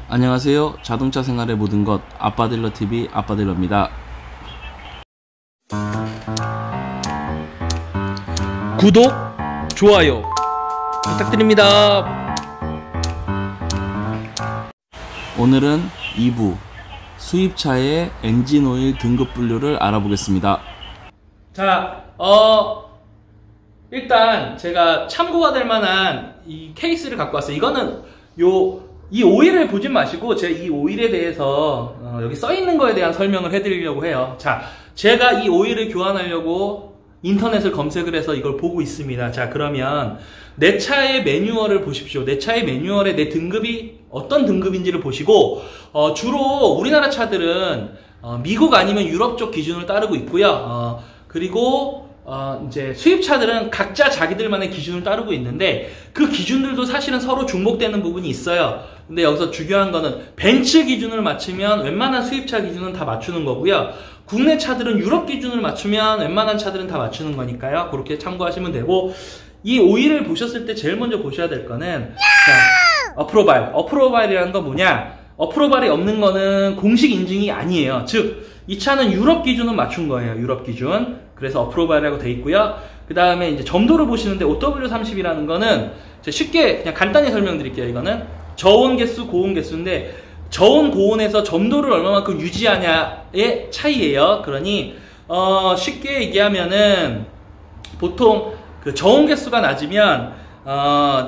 안녕하세요. 자동차 생활의 모든 것 아빠딜러TV 아빠딜러입니다. 구독, 좋아요 부탁드립니다. 오늘은 2부 수입차의 엔진오일 등급 분류를 알아보겠습니다. 자, 일단 제가 참고가 될 만한 이 케이스를 갖고 왔어요. 이거는 이 오일을 보진 마시고 제가 이 오일에 대해서 여기 써있는 거에 대한 설명을 해드리려고 해요. 자, 제가 이 오일을 교환하려고 인터넷을 검색을 해서 이걸 보고 있습니다. 자, 그러면 내 차의 매뉴얼을 보십시오. 내 차의 매뉴얼에 내 등급이 어떤 등급인지를 보시고 주로 우리나라 차들은 미국 아니면 유럽 쪽 기준을 따르고 있고요. 그리고 이제 수입차들은 각자 자기들만의 기준을 따르고 있는데 그 기준들도 사실은 서로 중복되는 부분이 있어요. 근데 여기서 중요한 거는 벤츠 기준을 맞추면 웬만한 수입차 기준은 다 맞추는 거고요. 국내 차들은 유럽 기준을 맞추면 웬만한 차들은 다 맞추는 거니까요. 그렇게 참고하시면 되고, 이 오일을 보셨을 때 제일 먼저 보셔야 될 거는 자, 어프로바일. 어프로바일이라는 건 뭐냐? 어프로바일이 없는 거는 공식 인증이 아니에요. 즉, 이 차는 유럽 기준은 맞춘 거예요. 유럽 기준. 그래서 어프로바일이라고 돼 있고요. 그 다음에 이제 점도를 보시는데 OW30이라는 거는 쉽게 그냥 간단히 설명드릴게요. 이거는 저온 개수, 고온 개수인데 저온, 고온에서 점도를 얼마만큼 유지하냐의 차이예요. 그러니 쉽게 얘기하면은 보통 그 저온 개수가 낮으면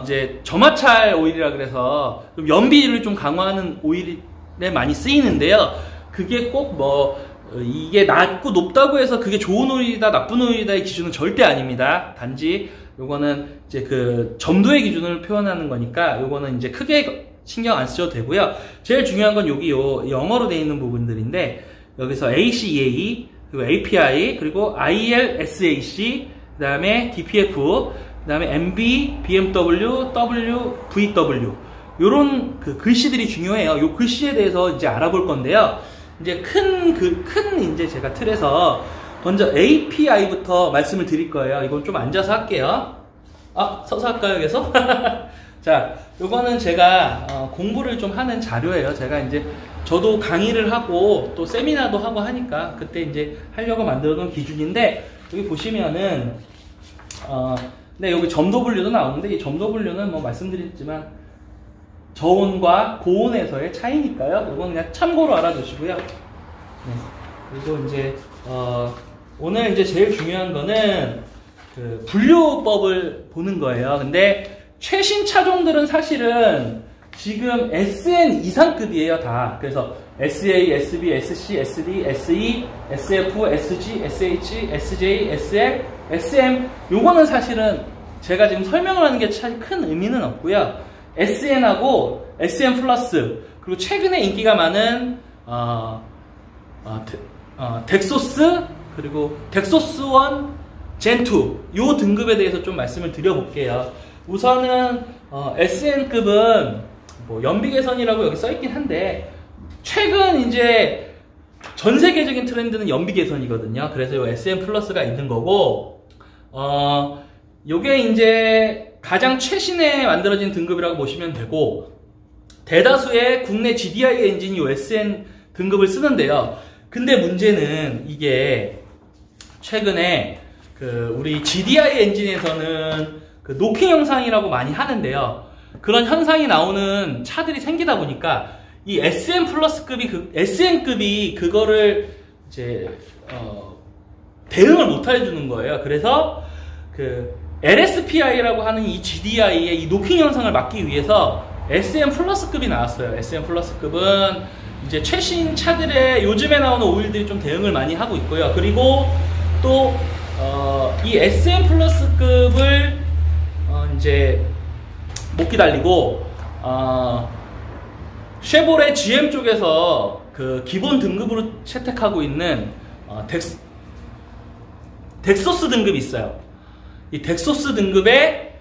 이제 저마찰 오일이라 그래서 좀 연비를 좀 강화하는 오일에 많이 쓰이는데요. 그게 꼭 이게 낮고 높다고 해서 그게 좋은 오일이다 나쁜 오일이다의 기준은 절대 아닙니다. 단지 요거는 이제 그 점도의 기준을 표현하는 거니까 요거는 이제 크게 신경 안 쓰셔도 되고요. 제일 중요한 건 여기 영어로 되어 있는 부분들인데 여기서 ACEA 그리고 API 그리고 ILSAC 그 다음에 DPF 그 다음에 MB, BMW, W, VW 요런 그 글씨들이 중요해요. 요 글씨에 대해서 이제 알아볼 건데요. 이제 큰 이제 제가 틀에서 먼저 API부터 말씀을 드릴 거예요. 이건 좀 앉아서 할게요. 서서 할까요, 계속? 자, 요거는 제가 공부를 좀 하는 자료예요. 제가 이제 저도 강의를 하고 또 세미나도 하고 하니까 그때 이제 하려고 만들어 놓은 기준인데 여기 보시면은 네, 여기 점도 분류도 나오는데 이 점도 분류는 뭐 말씀드렸지만 저온과 고온에서의 차이니까요. 이건 그냥 참고로 알아두시고요. 네. 그리고 이제 오늘 이제 제일 중요한 거는 그 분류법을 보는 거예요. 근데 최신 차종들은 사실은 지금 SN 이상급이에요, 다. 그래서 SA, SB, SC, SD, SE, SF, SG, SH, SJ, SL, SM 요거는 사실은 제가 지금 설명을 하는 게 참 큰 의미는 없고요. SN하고 SM 플러스 그리고 최근에 인기가 많은 덱소스 그리고 덱소스 1 젠2 요 등급에 대해서 좀 말씀을 드려볼게요. 우선은 SN급은 뭐 연비 개선이라고 여기 써있긴 한데 최근 이제 전 세계적인 트렌드는 연비 개선이거든요. 그래서 요 SM 플러스가 있는 거고 요게 이제 가장 최신에 만들어진 등급이라고 보시면 되고 대다수의 국내 GDI 엔진이 요 SN 등급을 쓰는데요. 근데 문제는 이게 최근에 우리 GDI 엔진에서는 노킹 현상이라고 많이 하는데요. 그런 현상이 나오는 차들이 생기다 보니까 이 SM 플러스급이 SN급이 그거를 이제 대응을 못 해주는 거예요. 그래서 LSPI라고 하는 이 GDI의 이 노킹 현상을 막기 위해서 SM 플러스급이 나왔어요. SM 플러스급은 이제 최신 차들의 요즘에 나오는 오일들이 좀 대응을 많이 하고 있고요. 그리고 또 이 SM 플러스급을 이제 못 기다리고 쉐보레 GM 쪽에서 그 기본 등급으로 채택하고 있는 덱소스 등급이 있어요. 이 덱소스 등급의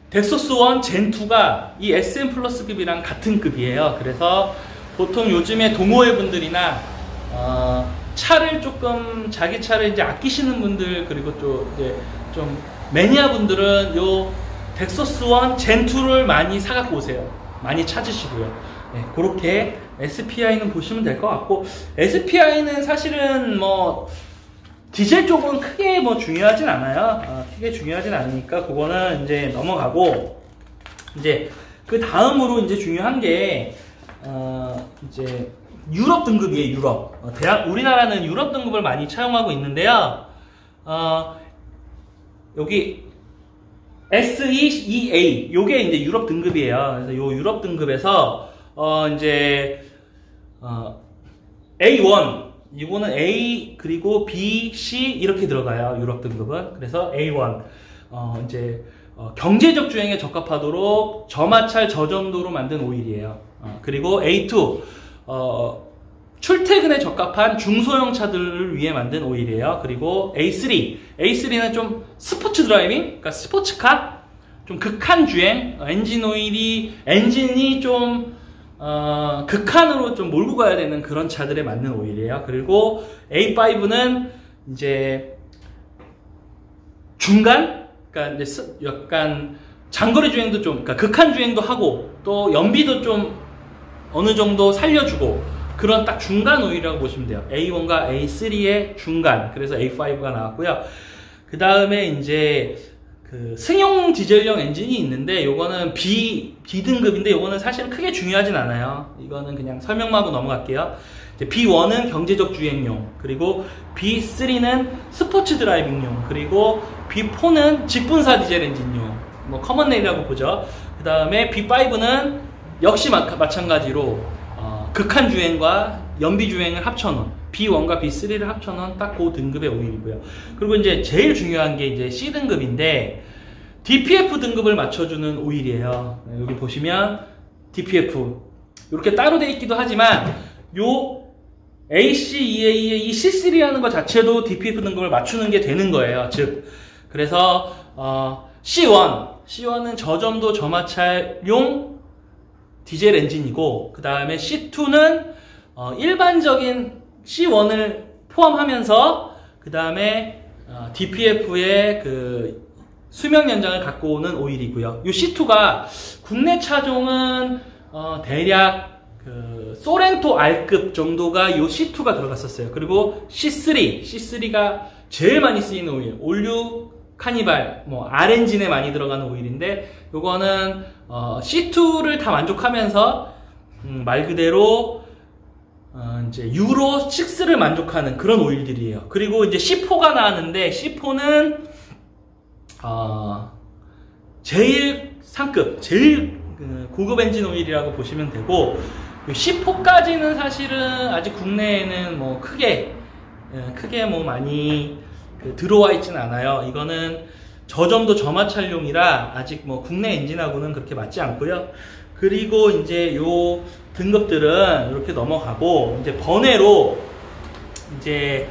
덱소스 1 젠2가 이 SM 플러스급이랑 같은 급이에요. 그래서 보통 요즘에 동호회 분들이나 차를 조금 자기 차를 이제 아끼시는 분들 그리고 좀 매니아 분들은 요 덱소스 1 젠2를 많이 사갖고 오세요. 많이 찾으시고요. 네, 그렇게 SPI는 보시면 될 것 같고, SPI는 사실은 뭐 디젤 쪽은 크게 뭐 중요하진 않아요. 크게 중요하진 않으니까 그거는 이제 넘어가고, 이제 그 다음으로 이제 중요한 게 이제 유럽 등급이에요. 유럽. 우리나라는 유럽 등급을 많이 차용하고 있는데요. 여기 SEA 요게 이제 유럽 등급이에요. 그래서 요 유럽 등급에서 이제 A1 이거는 A 그리고 B, C 이렇게 들어가요. 유럽 등급은. 그래서 A1 이제 경제적 주행에 적합하도록 저마찰 저점도로 만든 오일이에요. 그리고 A2 출퇴근에 적합한 중소형 차들을 위해 만든 오일이에요. 그리고 A3는 좀 스포츠 드라이빙, 그러니까 스포츠카, 좀 극한 주행, 엔진이 좀 극한으로 좀 몰고 가야 되는 그런 차들에 맞는 오일이에요. 그리고 A5는 이제 중간, 그러니까 이제 약간 장거리 주행도 좀, 그러니까 극한 주행도 하고 또 연비도 좀 어느 정도 살려주고 그런 딱 중간 오일이라고 보시면 돼요. A1과 A3의 중간. 그래서 A5가 나왔고요. 그 다음에 이제 그 승용 디젤용 엔진이 있는데 요거는 B등급인데 요거는 사실 크게 중요하진 않아요. 이거는 그냥 설명만 하고 넘어갈게요. 이제 B1은 경제적 주행용, 그리고 B3는 스포츠 드라이빙용, 그리고 B4는 직분사 디젤 엔진용, 뭐 커먼레일이라고 보죠. 그 다음에 B5는 역시 마찬가지로 극한 주행과 연비 주행을 합쳐놓은 B1과 B3를 합쳐놓은 딱 그 등급의 오일이고요. 그리고 이제 제일 중요한 게 이제 C등급인데 DPF 등급을 맞춰주는 오일이에요. 여기 보시면 DPF 이렇게 따로 돼 있기도 하지만 요 ACEA의 이 C3라는 것 자체도 DPF 등급을 맞추는 게 되는 거예요. 즉 그래서 C1은 저점도 저마찰용 디젤 엔진이고, 그 다음에 C2는 일반적인 C1을 포함하면서 그 다음에 DPF의 그 수명 연장을 갖고 오는 오일이고요. 이 C2가 국내 차종은 대략 그 소렌토 R급 정도가 이 C2가 들어갔었어요. 그리고 C3가 제일 많이 쓰이는 오일, 올류 카니발, 뭐 R 엔진에 많이 들어가는 오일인데, 요거는 C2를 다 만족하면서 말 그대로 이제 유로 6를 만족하는 그런 오일들이에요. 그리고 이제 C4가 나왔는데, C4는 제일 상급, 제일 고급 엔진 오일이라고 보시면 되고, C4까지는 사실은 아직 국내에는 뭐 크게 뭐 많이 들어와 있지는 않아요. 이거는 저점도 저마찰용이라 아직 뭐 국내 엔진하고는 그렇게 맞지 않고요. 그리고 이제 요 등급들은 이렇게 넘어가고, 이제 번외로 이제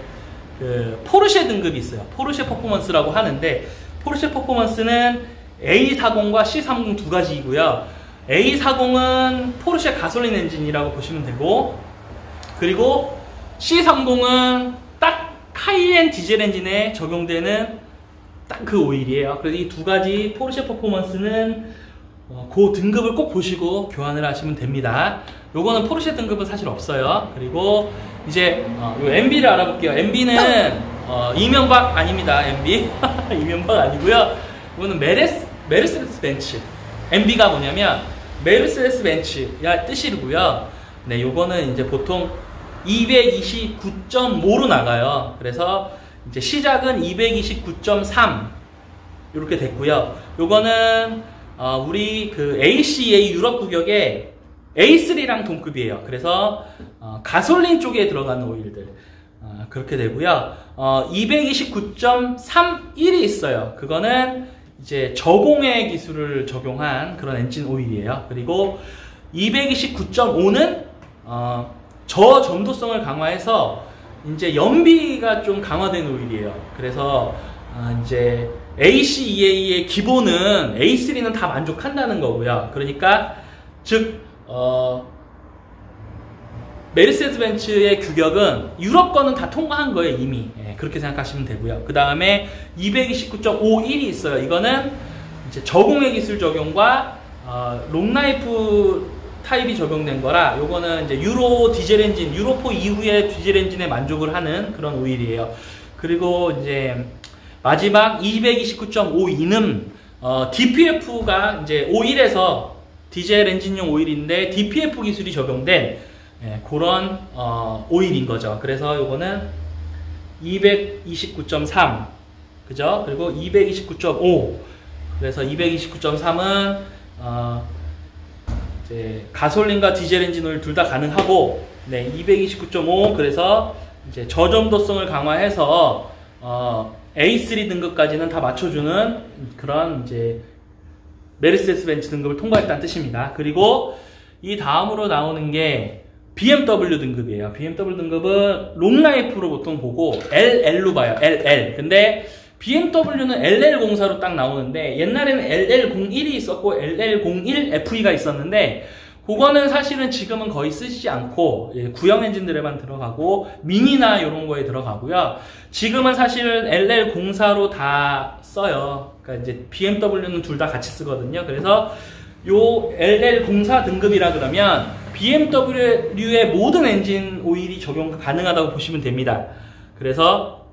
그 포르쉐 등급이 있어요. 포르쉐 퍼포먼스라고 하는데, 포르쉐 퍼포먼스는 A40과 C30 두 가지이고요. A40은 포르쉐 가솔린 엔진이라고 보시면 되고, 그리고 C30은 딱 카이엔 디젤 엔진에 적용되는 딱 그 오일이에요. 그래서 이 두 가지 포르쉐 퍼포먼스는 그 등급을 꼭 보시고 교환을 하시면 됩니다. 요거는 포르쉐 등급은 사실 없어요. 그리고 이제 요 MB를 알아볼게요. MB는 이명박 아닙니다. MB 이명박 아니고요. 이거는 메르세데스 벤츠. MB가 뭐냐면 메르세데스 벤츠야 뜻이고요. 네, 요거는 이제 보통 229.5로 나가요. 그래서 이제 시작은 229.3 이렇게 됐고요. 요거는 우리 그 ACA 유럽 구역의 A3랑 동급이에요. 그래서 가솔린 쪽에 들어가는 오일들 그렇게 되고요. 229.31이 있어요. 그거는 이제 저공해 기술을 적용한 그런 엔진 오일이에요. 그리고 229.5는 저점도성을 강화해서 이제 연비가 좀 강화된 오일이에요. 그래서 이제 ACEA의 기본은 A3는 다 만족한다는 거고요. 그러니까 즉 메르세데스 벤츠의 규격은 유럽 거는 다 통과한 거예요, 이미. 그렇게 생각하시면 되고요. 그 다음에 229.51이 있어요. 이거는 이제 저공해 기술 적용과 롱라이프 타입이 적용된 거라 요거는 이제 유로 디젤 엔진, 유로4 이후의 디젤 엔진에 만족을 하는 그런 오일이에요. 그리고 이제 마지막 229.52는 DPF가 이제 오일에서 디젤 엔진용 오일인데 DPF 기술이 적용된 그런 오일인 거죠. 그래서 요거는 229.3 그죠? 그리고 229.5 그래서 229.3은 이제 가솔린과 디젤 엔진 오일 둘 다 가능하고, 네, 229.5 그래서 이제 저점도성을 강화해서 A3 등급까지는 다 맞춰주는 그런 이제 메르세데스 벤츠 등급을 통과했다는 뜻입니다. 그리고 이 다음으로 나오는 게 BMW 등급이에요. BMW 등급은 롱라이프로 보통 보고 LL로 봐요. LL. 근데 BMW는 LL04로 딱 나오는데 옛날에는 LL01이 있었고 LL01FE가 있었는데 그거는 사실은 지금은 거의 쓰지 않고 구형 엔진들에만 들어가고 미니나 이런 거에 들어가고요. 지금은 사실은 LL04로 다 써요. 그러니까 이제 BMW는 둘 다 같이 쓰거든요. 그래서 요 LL04 등급이라 그러면 BMW의 모든 엔진 오일이 적용 가능하다고 보시면 됩니다. 그래서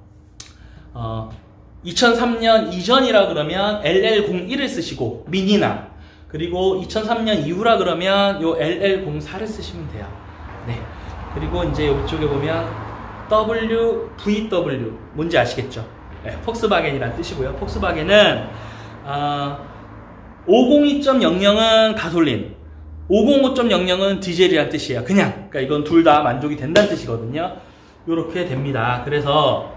2003년 이전이라 그러면 LL01을 쓰시고 미니나, 그리고 2003년 이후라 그러면 요 LL04를 쓰시면 돼요. 네. 그리고 이제 이쪽에 보면 VW 뭔지 아시겠죠? 네, 폭스바겐이라는 뜻이고요. 폭스바겐은 502.00은 가솔린, 505.00은 디젤이라는 뜻이에요. 그러니까 이건 둘 다 만족이 된다는 뜻이거든요. 요렇게 됩니다. 그래서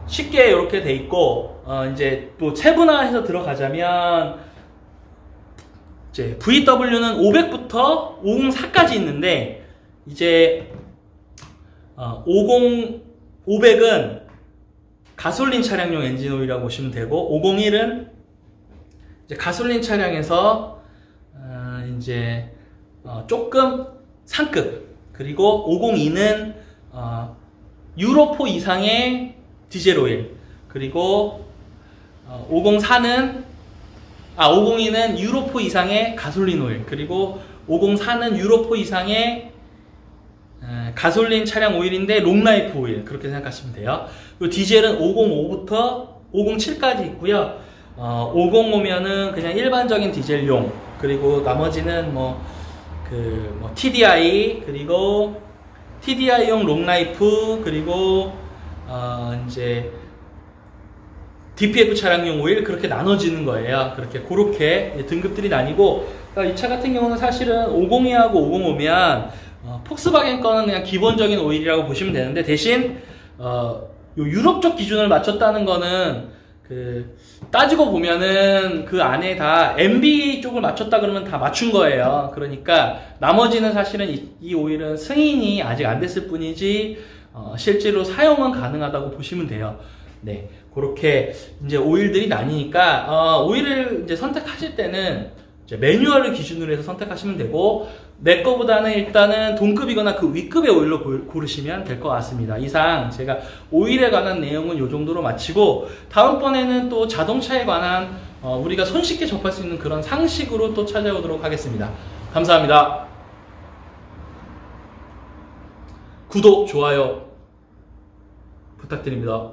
쉽게 이렇게 돼 있고, 이제 또 세분화해서 들어가자면, 이제 VW는 500부터 504까지 있는데, 이제 500은 가솔린 차량용 엔진 오일이라고 보시면 되고, 501은 이제 가솔린 차량에서 이제 조금 상급, 그리고 502는 유로4 이상의 디젤 오일, 그리고 502는 유로4 이상의 가솔린 오일, 그리고 504는 유로4 이상의 가솔린 차량 오일인데 롱라이프 오일, 그렇게 생각하시면 돼요. 그리고 디젤은 505부터 507까지 있고요. 505면은 그냥 일반적인 디젤용, 그리고 나머지는 TDI, 그리고 TDI용 롱라이프, 그리고 이제 DPF 차량용 오일, 그렇게 나눠지는 거예요. 그렇게 등급들이 나뉘고, 그러니까 이 차 같은 경우는 사실은 502하고 505면 폭스바겐 거는 그냥 기본적인 오일이라고 보시면 되는데, 대신 요 유럽적 기준을 맞췄다는 거는 따지고 보면은 그 안에 다 MB 쪽을 맞췄다 그러면 다 맞춘 거예요. 그러니까 나머지는 사실은 이 오일은 승인이 아직 안 됐을 뿐이지 실제로 사용은 가능하다고 보시면 돼요. 네, 그렇게 이제 오일들이 나뉘니까 오일을 이제 선택하실 때는 이제 매뉴얼을 기준으로 해서 선택하시면 되고, 내 거보다는 일단은 동급이거나 그 윗급의 오일로 고르시면 될 것 같습니다. 이상 제가 오일에 관한 내용은 이 정도로 마치고, 다음번에는 또 자동차에 관한 우리가 손쉽게 접할 수 있는 그런 상식으로 또 찾아오도록 하겠습니다. 감사합니다. 구독, 좋아요 부탁드립니다.